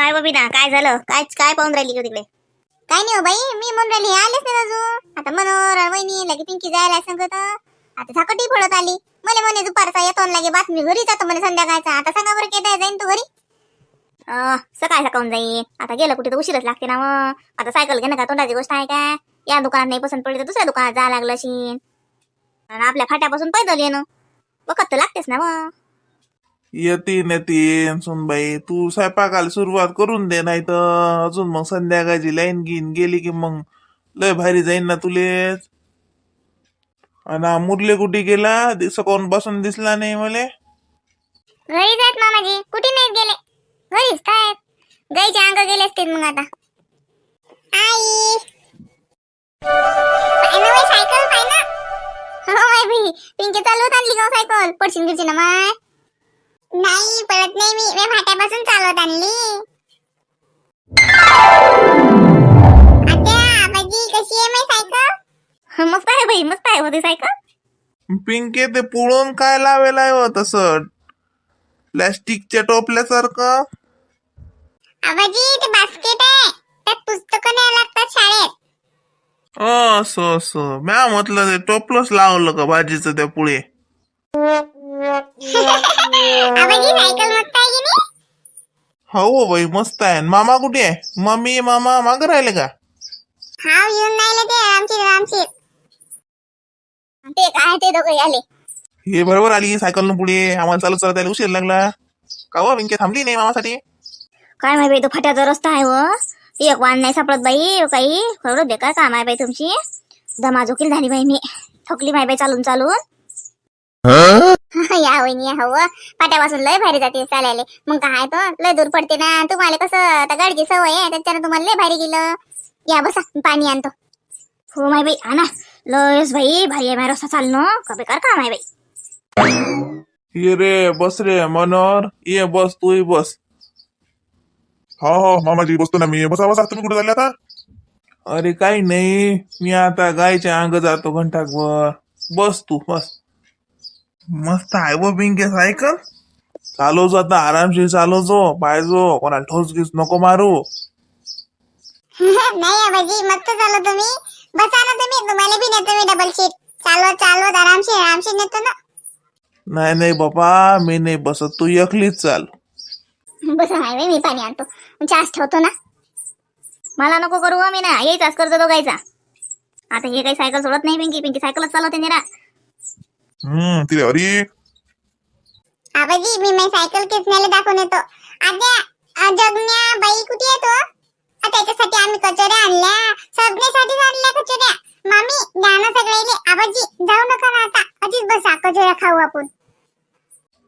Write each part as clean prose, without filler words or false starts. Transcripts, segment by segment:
काय बबिना, काय झालं? काय काय पाहून राहिली का तिकडे? काय नाही हो बाई, मी म्हणून राहिली आलेच नाही अजून. आता मनोहर वहिनी लगे पिंकी जायला सांगत. आता झाकटी पडत आली. मला म्हणे दुपारचा येतो न लगे बातमी घरी जातो म्हणे संध्याकाळचा. आता सांगा बरं केदा जाईन तू घरी? सकाळ सकाळून जाईन. आता गेलं कुठे तर उशीरच लागते ना मग. आता सायकल घेणं का तोंडाची गोष्ट आहे काय? या दुकानात नाही पसंत पडली तर दुसऱ्या दुकानात जायला लागलं अशी. आणि आपल्या फाट्यापासून पैदल येणं वखत तर लागतेच ना मग. येतीन सुनबाई, तू स्वयंपाकाला सुरुवात करून दे, नाही तर अजून मग संध्याकाळची लाईन घेऊन गेली की मग लय भारी जाईन ना तुलेच. आणि मुरले कुठे गेला? कोण बसून दिसला नाही मले. घरी जात मामाजी, कुठे नाही गेले, घरीच काय गाईचे अंग गेले असतील मग. आता आई पाय सायकल पाय ना. हो माय भी पिंकी चालवत आणली का सायकल? पडशील गिरची ना माय. नाही पळत नाही, मी फाट्यापासून चालवत आणली. आता आबाजी कशी आहे माय सायकल? मस्त आहे बाई, मस्त आहे होती सायकल. पिंके ते पुळून काय लावेल आहे हो तसं प्लॅस्टिकच्या टोपल्यासारखं? आबाजी ते बास्केट आहे, त्यात पुस्तकं न्यायला लागतात शाळेत. असं असं म्या म्हटलं ते टोपलंच लावलं का भाजीचं त्या पुढे. आबाजी सायकल मस्त आहे की नाही? हो बाई मस्त आहे. मामा कुठे आहे? मम्मी मामा मागं राहिले का? हा येऊन नाही ते आमची ते काय ते दोघे आले. हे बरोबर आली सायकल पुढे. आम्हाला चालू चालत उशीर लागला का हो? पिंके थांबली नाही मामासाठी? काय माहिती बाई, तो फाट्याचा रस्ता आहे व एक वाहन नाही सापडत बाई. काही खरं बेकार काम आहे बाई तुमची. दमाजोकील झाली बाई, मी थकली माय बाई चालून चालून. या वहिनी या हो, पाट्यापासून लय भारी जाते चालायला. मग काय तो लय दूर पडते ना. तुम्हाला कसं आता गाडीची सवय आहे त्याच्यानं तुम्हाला लय भारी गेलं. या बसा पाणी आणतो. हो माय बाई आणा. लयच बाई भारी आहे माझा रस्ता चालणं. का बेकार काम आहे बाई. ये रे बस रे मनोहर, ये बस तूही बस. हा हा मामाजी बसतो ना मी. बसा बसा, तुम्ही कुठे चालले आता? अरे काही नाही, मी आता गायच्या अंग जातो घंटाकभर. बस तू बस. मस्त आहे व पिंके सायकल. चालवतो आता आरामशीर चालवतो. पाहिजो कोणाला ठोस गीस नको मारू. नाही आबाजी मस्त चालव तुम्ही. बसा ना तुम्ही, तुम्हाला बी नेतो मी डबल सीट. चालवत आरामशीर नेतो ना. नाही नाही बाबा, मी नाही बसत, तू एकलीच चाल. बसा माय बाई, मी पाणी आणतो. चास ठेवतो ना. मला नको करू मी ना, यायचाच करतो दोघायचा. आता हे काही सायकल सोडत नाही पिंकी. पिंकी सायकलच चालवते निरा. तिथे अरे आबाजी मी माझी सायकल किसण्याला दाखवून येतो. आद्या जगण्या बाई कुठे येतो? त्याच्यासाठी आम्ही कचोऱ्या आणल्या, सगळ्यासाठी आणल्या कचोऱ्या. मामी द्या ना सगळ्याले. आबाजी जाऊ नका ना आता, अशीच बसा कचोऱ्या खाऊ आपण.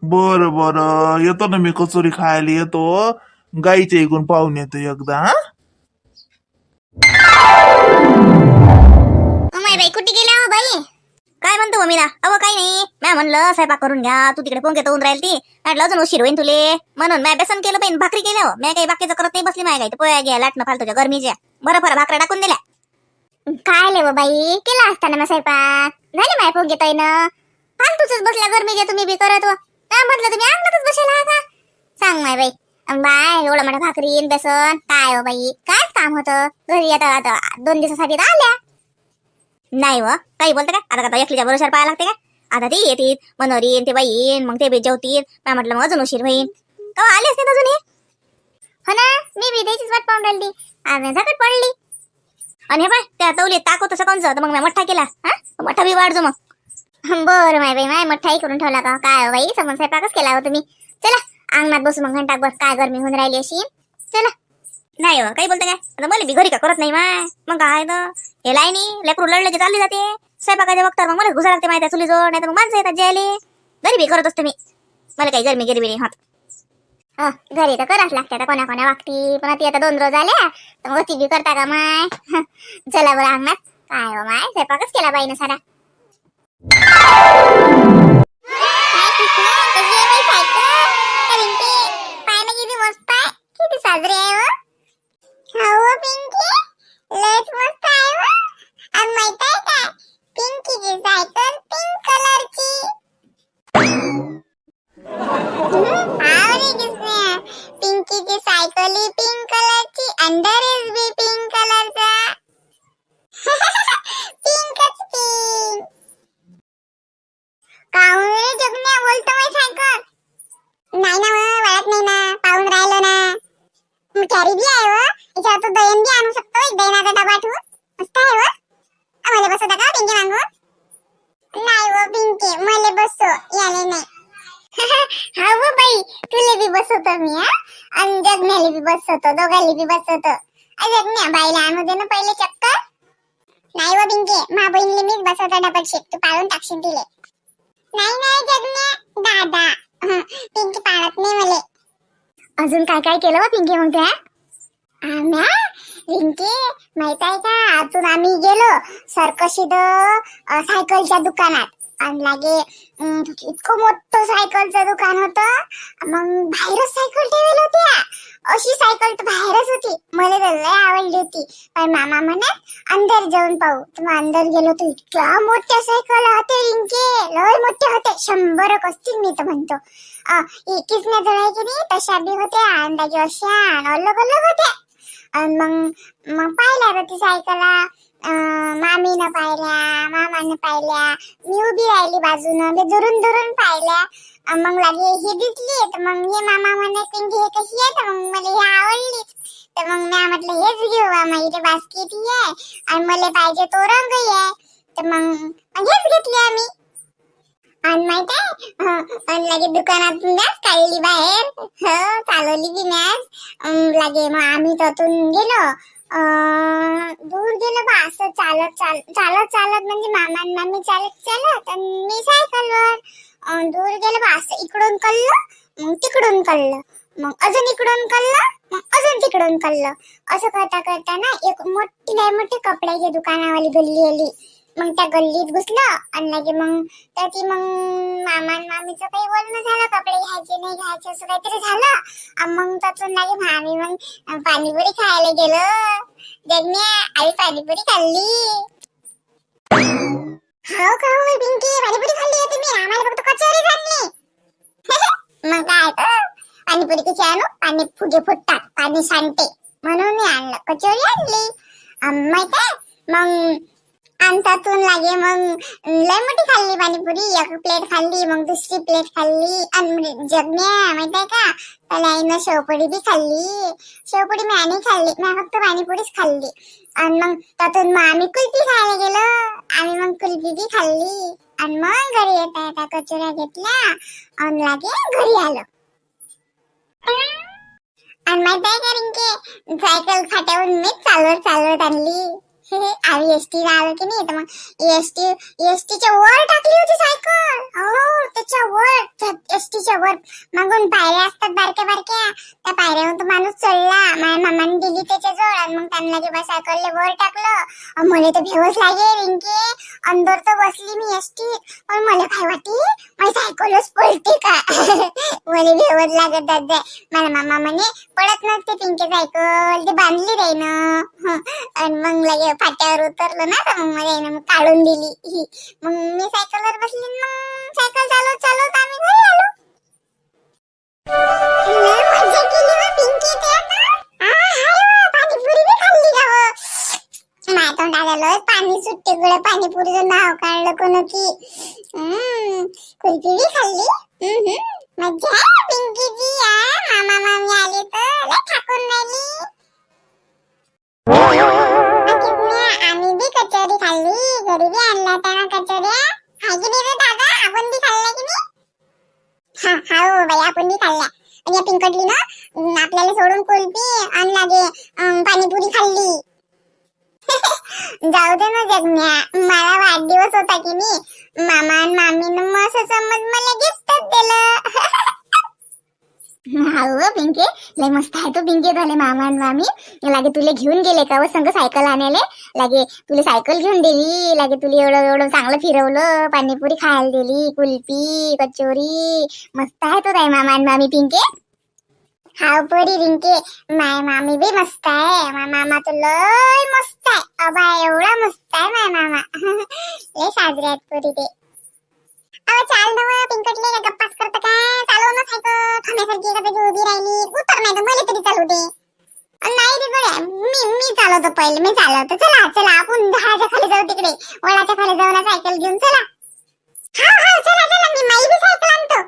बर बर येतो ना मी, कचोरी खायला येतो. गाईच्या इकडून पाहून येतो एकदा. माय बाई कुठे गेल्या हो बाई? काय म्हणतो मम्मी ना? अहो काही नाही, मी म्हणलं स्वयंपाक करून घ्या. तू तिकडे पोंगे होऊन राहील ती. म्हटलं अजून उशीर होईन तुले, म्हणून मी बेसन केलं पाहिजे, भाकरी केलं. मी काही बाकीचं करत नाही बसली. माय काय पोया घ्या लाटणं फालतूच्या गरमीच्या. बरं भाकऱ्या टाकून दिल्या. काय ले बाई, केला असताना ना स्वयंपाक. झाले माय पोंगे ताई ना. फालतूच बसल्या गरमीच्या तुम्ही बी करत हो. म्हटलं तुम्ही अंगणातच बसेला का? सांग माय बाई. बाय एवढं मोठं भाकरी बेसन काय हो बाई, काय काम होतं घरी. आता 2 दिवसासाठी तर आल्या नाही व काही बोलते का? आता एकलीच्या भरोशावर पाहायला लागते का? आता ते येतील मनोरीन ते बाई येईन, मग ते बी जेवतील. मी म्हटलं मग अजून उशीर होईन. का आलेच नाही अजून हे? हो ना, मी बी त्याचीच वाट पाहून राहिली. आज झटत पडली. आणि हे बाय त्या तवलीत ताकवतो सकाळचं, तर मग मी मठ्ठा केला. मठ्ठा बी वाढजो मग. बरं माय बाई, माय मठ्ठाई करून ठेवला का? काय हो बाई, समोर स्वयंपाकच केला हो तुम्ही. चला अंगणात बसू मग घंटाभर. काय गरमी होऊन राहिली अशी. चला. नाही हो काही बोलते काय? आता मला बी घरी का करत नाही माय. मग काय तर हे लाईनी लेकरू लढलं की चालली जाते स्वयंपाकाच्या वक्तावर. मग मला घुसा लागते माहिती चुली जोड. नाही तर मग माणसं येतात जेवायले. घरी बी करत असते मी. मला काही गरमी गिरमी नाही होत. घरी तर कराच लागते आता कोणा वागती. पण ती आता 2 रोज आल्या तर मग ती बी करता का माय? चला बरं अंगणात. काय हो माय, स्वयंपाकच केला बाईनं सारा. साजरी आहे हो पिंकी, लयच मस्त आहे हो. आणि माहित आहे का, पिंकीची सायकल पिंक कलरची. पिंकीची सायकल बी पिंक कलरची अंडरवेअर बी पिंक कलरचा पिंकच पिंक. काहून रे जगण्या बोलतो मी सायकल? नाही ना वळत नाही ना, पाहून राहिलो ना. कॅरी बी आहे व, याच्यावर तो दहीन बी आणू शकतो, एक दहीनाचा डबा ठेवून. मस्त आहे व. मला बसवता का पिंकी मागून? नाही व पिंकी, मला बसव, याले नाही. हा व बाई, तुले बी बसवतो मी हा, आणि जगण्याला बी बसवतो, दोघांना बी बसवतो. जगण्या बाईला आणू दे ना पहिले चक्कर. नाही व पिंकी, मा बहिणीला मीच बसवतो डबल शीट, तू पाळून टाकशील तिले. नाही नाही जगण्या दादा, पिंकी पाळत नाही मले. अजून काय काय केलं व पिंकी मग त्या? आम्ही पिंकी माहित आहे का, आतून आम्ही गेलो सरकशीद सायकलच्या दुकानात, आणि लागे इतकं मोठं सायकलचं दुकान होतं. मग बाहेरच सायकल ठेवली होत्या, अशी सायकल तर बाहेरच होती. मला तर लय आवडली होती, पण मामा म्हणत अंदर जाऊन पाहू. तर मग अंदर गेलो तर इतक्या मोठ्या सायकल होते रिंके, लय मोठे होते, 100 असतील मी तर म्हणतो. किसने जळायचे नाही तशा बी होत्या, अंदाजे अशा अलग अलग होत्या. आणि मग पाहिल्या होती सायकला, मामीनं पाहिल्या, मामानं पाहिल्या, मी उभी राहिली बाजूनं, मी दुरून दुरून पाहिल्या. मग लागे ही दिसली, तर मग हे मामा म्हणे पिंकी हे कशी आहे, तर मग मला हे आवडलीच. तर मग मी म्हटलं हेच घेऊ, माझी बास्केट ही आहे आणि मला पाहिजे तो रंगही आहे. तर मग हेच घेतली आम्ही. आणि माहित आहे लागे दुकानातून मॅच काढली बाहेर, चालवली बी मॅच. लागे मग आम्ही त्यातून गेलो, दूर गेलो बा, असं चालत चालत म्हणजे मामा मामी चालत आणि मी सायकलवर दूर गेलो बा. असं इकडून कळलं, मग तिकडून कळलं, मग अजून इकडून कळलं, मग अजून तिकडून कळलं. असं करता करता ना एक मोठी कपड्याची दुकानावाली गल्ली आली. मग त्या गल्लीत घुसलं आणि लागे मग मामा मामीचं काही बोलणं झालं, कपडे घ्यायचे नाही घ्यायचे असं काहीतरी झालं. मग त्यातून लागे आम्ही मग पाणीपुरी खायला गेलो. जगण्या आम्ही पाणीपुरी खाल्ली. हो का हो पिंकी, पाणीपुरी खाल्ली होती मी, आम्हाला फक्त कचोरी खाल्ली. मग काय तर पाणीपुरी कशी आणू, पाणी फुगे फुटतात, पाणी सांडते, म्हणून मी आणलं, कचोरी आणली. माहित आहे मग त्यातून लागे मग लय मोठी खाल्ली पाणीपुरी, एक प्लेट खाल्ली, मग दुसरी प्लेट खाल्ली. आणि जगण्या माहित आहे का, त्याला आईनं शेवपुडी बी खाल्ली. शेवपुडी मी आणि खाल्ली, मी फक्त पाणीपुरीच खाल्ली. आणि मग त्यातून मग आम्ही कुल्फी खायला गेलो, आम्ही मग कुल्फी बी खाल्ली. आणि मग घरी येता येता कचोऱ्या घेतल्या आणि लागे घरी आलो. आणि माहित आहे का रिंके, सायकल फाट्यावरून मीच चालवत आणली. आम्ही एसटी ला आलो की नाही, तर मग एसटीच्या वर टाकली होती सायकल. हो त्याच्या वर, एसटीच्या वर मागून पायऱ्या असतात बारक्या बारक्या, त्या पायऱ्यावर तो माणूस चढला, माझ्या मामाने दिली त्याच्याजवळ. आणि मग त्यांना जेव्हा सायकलला वर टाकलं, मला तर भेवच लागे रिंके. अंदर तर बसली मी एसटीत, पण मला काय वाटते माझी सायकलच पळते का. मला भेवच लागत जात जाय. मला मामा म्हणे पडत नसते पिंकी सायकल, ती बांधली रे ना. आणि मग लगे फाट्यावर उतरलो ना, तर मग मला मग काढून दिली. मग मी सायकलवर बसली, मग सायकल चालवत आम्ही घरी आलो. मजा केली व पिंकी ते आता. पाणीपुरी बी खाल्ली का व, माझ्या तोंडाला पाणी सुट्टे गुळे, पाणीपुरीचं नाव काढलं कोण की. कुल्फी बी खाल्ली. मजा आहे पिंकीची. मामा मामी आले तर लय ठाकून राहिली. आम्ही बी कचोरी खाल्ली, घरी बी आणल्या त्या कचोऱ्या. हाय की नाही रे दादा, आपण बी खाल्ल्या की नाही? हा बाई आपण बी खाल्ल्या. आणि या पिंकटली ना आपल्याला सोडून कुल्फी आणि लागे पाणीपुरी खाल्ली. जाऊ दे ना जगण्या, मला वाढदिवस होता की नाही, मामा आणि मामीनं मग असं समज मला गिफ्टच दिलं. हो पिंके, लय मस्त आहे तो पिंके. झाले मामा आणि मामी लागे तुला घेऊन गेले का व संग सायकल आणायला, लागे तुला सायकल घेऊन दिली, लागे तुला एवढं चांगलं फिरवलं, पाणीपुरी खायला दिली, कुल्फी कचोरी. मस्त आहे तो ताई मामा आणि मामी पिंके. हा परी रिंके, माय मामी बी मस्त आहे. माय मामा तर लय मस्त आहे, अबा एवढा मस्त आहे माय मामा. लय साजरे आहेत परी ते. चाल नव पिंकटले गप्पाच करत काय, चालव ना सायकल थांबण्यासारखी का त्याची उभी राहिली. उतर नाही तर मला तरी चालू दे. नाही रे गोळ्या, मी चालवतो पहिले, मी चालवतो. चला चला आपण झाडाच्या खाली जाऊ, तिकडे वडाच्या खाली जाऊ ना सायकल घेऊन. चला हा हा चला चला, मी माई बी सायकल आणतो.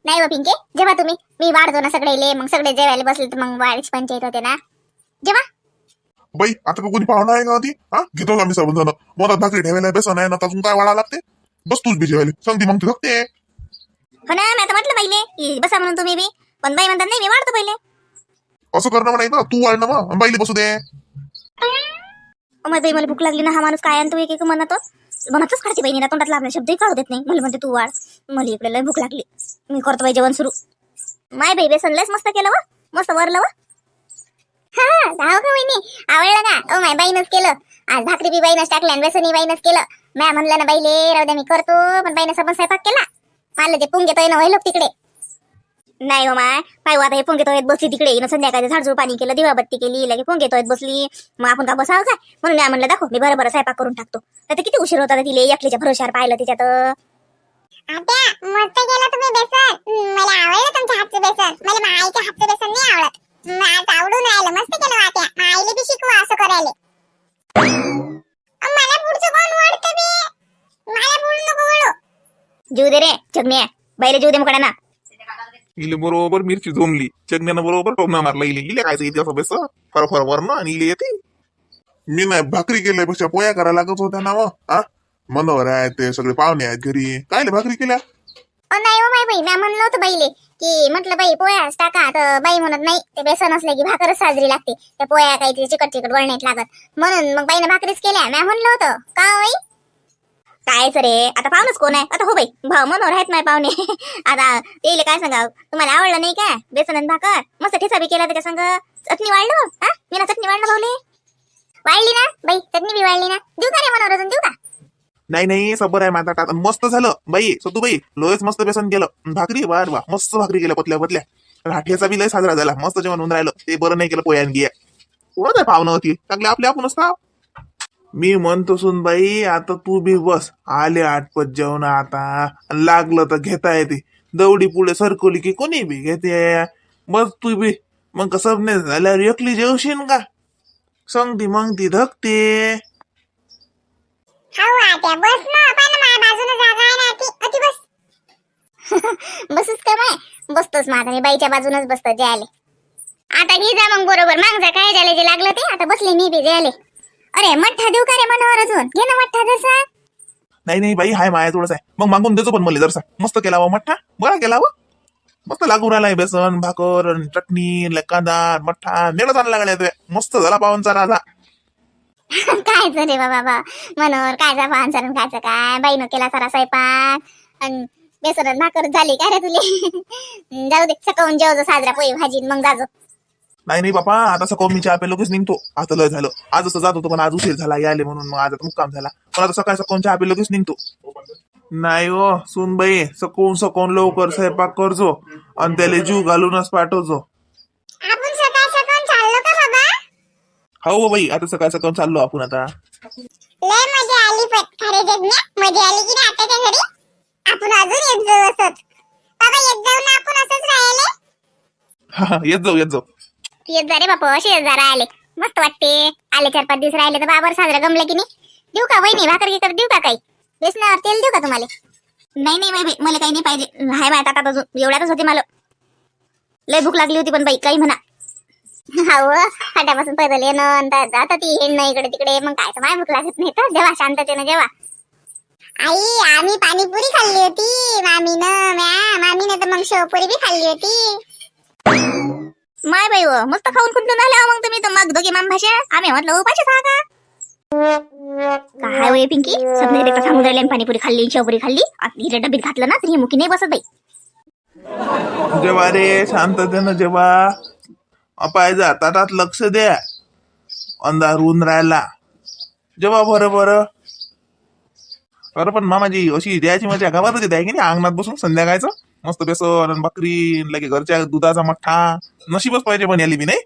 नाही व पिंके, जेव्हा तुम्ही मी वाढतो ना सगळे, मग सगळे जेवायला बसले तर मग वाढीची पंचायत होते ना. जेव्हा बाई आता का कोणी पाहुणा आहे का ती? हा घेतो आम्ही सर्व जण. मग भाकरी ठेवायला बेसन आहे ना, अजून काय वाढा लागते? बस तूच बी जेवायला सांगते मग ती थकते. हो ना, मी आता म्हटलं पहिले की बसा म्हणून तुम्ही बी, पण बाई म्हणतात नाही मी वाढतो पहिले. असं करणं म्हणायचं, तू वाढ ना मग बाईला बसू दे. माझी बाई मला भूक लागली ना, हा माणूस काय आणतो एक एक म्हणतो, मनातच काढते बहिणीला, तोंडातला आपला शब्दही काढू देत नाही. मला म्हणते तू वाढ, मला इकडे लय भूक लागली, मी करतो बाई जेवण सुरू. माय बाई बेसन लयच मस्त केलं व, मस्त वरलं व. हा जाऊ का वहिनी, आवडलं का? ओ माय बाईनच केलं आज, भाकरी बी बाईनच टाकल्या आणि बेसनही बाईनच केलं. म्या म्हणलं ना बाईले राहू द्या मी करतो, पण बाईनं सबन स्वयंपाक केला. मला ते पुंगे तोय ना व्हायलो तिकडे. नाही हो माय, पाय आता हे पोंगे तोयत बसली तिकडे, हिनं संध्याकाळी झाडझूड पाणी केलं, दिवाबत्ती केली, लगे पोंगे तोयत बसली. मग आपण का बसावं काय? म्हणून मी म्हणलं दाखव, मी बरं स्वयंपाक करून टाकतो. तर किती उशीर होता तिले, एकलीच्या भरोशावर पाहिलं तिच्यात. आत्या मस्त केलं तुम्ही बेसन, मला आवडलं तुमच्या हातचं बेसन. मला माईच्या हातचं बेसन नाही आवडत, आज आवडून राहिलं. मस्त केलं आत्या, माईले बी शिकवा असं करायला. मला पुढचं कोण वाढतं बे, मला पुढं नको वळू. जीव दे रे जगण्या, बाईले जीव दे मुकड्याना. इले बरोबर मिरची जमली, चगण्यानं बरोबर टोमना मारला. इले काय इथे असं बेस फर फर वरण आणि इले येते. मी नाही भाकरी केल्यापेक्षा पोया करायला लागत होत्या ना मग. हा मनोहर आहे, ते सगळे पाहुणे आहेत घरी, काय भाकरी केल्या? नाही हो माय बाई, मी म्हणलं होतं बाईले की म्हटलं बाई पोयाच टाका, तर बाई म्हणत नाही, ते बेसन असले की भाकरच साजरी लागते, त्या पोया काही ते चिकट चिकट वळण्यात लागत, म्हणून मग बाईनं भाकरीच केल्या. मी म्हणलं होतं का हो बाई? कायच रे, आता पाहुणच कोण आहे आता? हो बाई भाऊ मनोहर आहेत माय पाहुणे. आता ते काय सांगा, तुम्हाला आवडलं नाही काय बेसन आणि भाकर? मस्त ठेचा बी केला त्याच्या संग, चटणी वाढलं. हा मी ना चटणी वाढलं भाऊले. वाढली ना बाई, चटणी बी वाढली ना. देऊ का रे मनोहर, अजून देऊ का? नाही नाही सबर आहे माझा टाक, मस्त झालं बाई. सतू बाई लोयच मस्त बेसन केलं, भाकरी वाढ वा, मस्त भाकरी केल्या पतल्या पतल्या. हाठ्याचा बी लय साजरा झाला, मस्त जेवण होऊन राहिलं. ते बरं नाही केलं पोयान गिया, कोणच आहे पाहुणं होती चांगले आपले आपणच का. मी म्हणतो सुन बाई, आता तू बी बस, आले आटपत जेवण आता, लागलं तर घेता येते. दौडी पुढे सरकवली की कोणी बी घेते. बस तू बी मग कसं नाही झाल्यावर एकली जेवशील का? सांगती मग ती धकते. हाऊ आत्या बस ना, पण माझ्या बाजूने जागा आहे ना, अति बस. बसूच का माय, बसतोच माझा मी बाईच्या बाजूनच बसतो जेवायला. आता घे जा मग बरोबर, माग जा काय ज्याला जे लागलं ते. आता बसले मी बी जेवायला. अरे मठ्ठा देऊ का रे मनोहर, अजून घे ना मठ्ठा जसा. नाही नाही बाई, हाय माया थोडंच आहे, मग मागून देतो. पण मला जरसा मस्त केला वा मठ्ठा, बरा केला वा, मस्त लागू राहिलाय. बेसन भाकर चटणी कांदा मठ्ठा नेलं चांगला लागला, मस्त झाला पाहुणचा राजा. काय रे बाबा मनोहर, कायचा पाहणसरण खायचं काय, बाईनं केला सारा स्वयंपाक आणि बेसन भाकर झाली काय रे तुले. जाऊ दे, सकाळून जेवजो साजरा पोळी भाजी, मग जाजो. नाही नाही बापा, आता सकाळ मी चहा पेलोच निघतो. आता लय झालं, आज असं जात होतो पण आज उशीर झाला यायले, म्हणून मग आज आता मुक्काम झाला. पण आता सकाळ सकाळ चहा पेलोच निघतो. नाही हो सुनबाई, सकून लवकर स्वयंपाक करजो आणि त्याला जीव घालूनच पाठवजो. आपण सकाळ सकाळ चाललो का बाबा? हो बाई, आता सकाळ सकाळ चाललो आपण आता. लय मजा आली, पण खरे जगण्या मजा आली की नाही आताच्या घरी? आपण अजून येत जाऊ असंच बाबा, येत जाऊ ना आपण असंच राहिले. हा येत जाऊ. येत जा रे बापा, असे येत जा राहिले, मस्त वाटते. आले 4-5 दिवस राहिले तर बाबर साजरा गमले की नाही. देऊ का वहिनी भाकर की देऊ का, काही बेसनावर तेल देऊ का तुम्हाला? नाही नाही बाई, मला काही नाही पाहिजे, हाय माय ताटात अजून एवढ्यातच होते. मला लय भूक लागली होती, पण बाई काही म्हणा. हाव फाट्यापासून पैदल येणं, आता ती हेण इकडे तिकडे, मग काय तर माय भूक लागत नाही तर जेव्हा शांततेनं जेव्हा. आई आम्ही पाणीपुरी खाल्ली होती मामीनं तर मग शेवपुरी बी खाल्ली होती. माय बाई व मस्त खाऊन कुठून आल्या मग तुम्ही तर, मग दोघे माम भाषा. आम्ही म्हटलं उपाशी का काय वय पिंकी, सगळे एकदा सांगून राहिले पाणीपुरी खाल्ली शेवपुरी खाल्ली, हिच्या डबीत घातलं ना तर ही मुकी नाही बसत बाई. जेव्हा रे शांततेनं जेव्हा, अपायचा ताटात लक्ष द्या, अंधार होऊन राहिला जेव्हा. बरं पण मामाजी अशी द्यायची मजा गावातच द्या की नाही, अंगणात बसून संध्याकाळचं मस्त बेसन आणि भाकरी लगे घरच्या दुधाचा मठ्ठा. नशीबच पाहिजे पण याली बी नाही.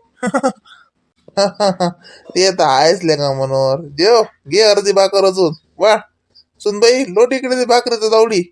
ते तर आहेच लेका मनोहर. जेव घे अर्धी भाकर अजून वा सुनबाई, लोट इकडे भाकरीचं दौडी.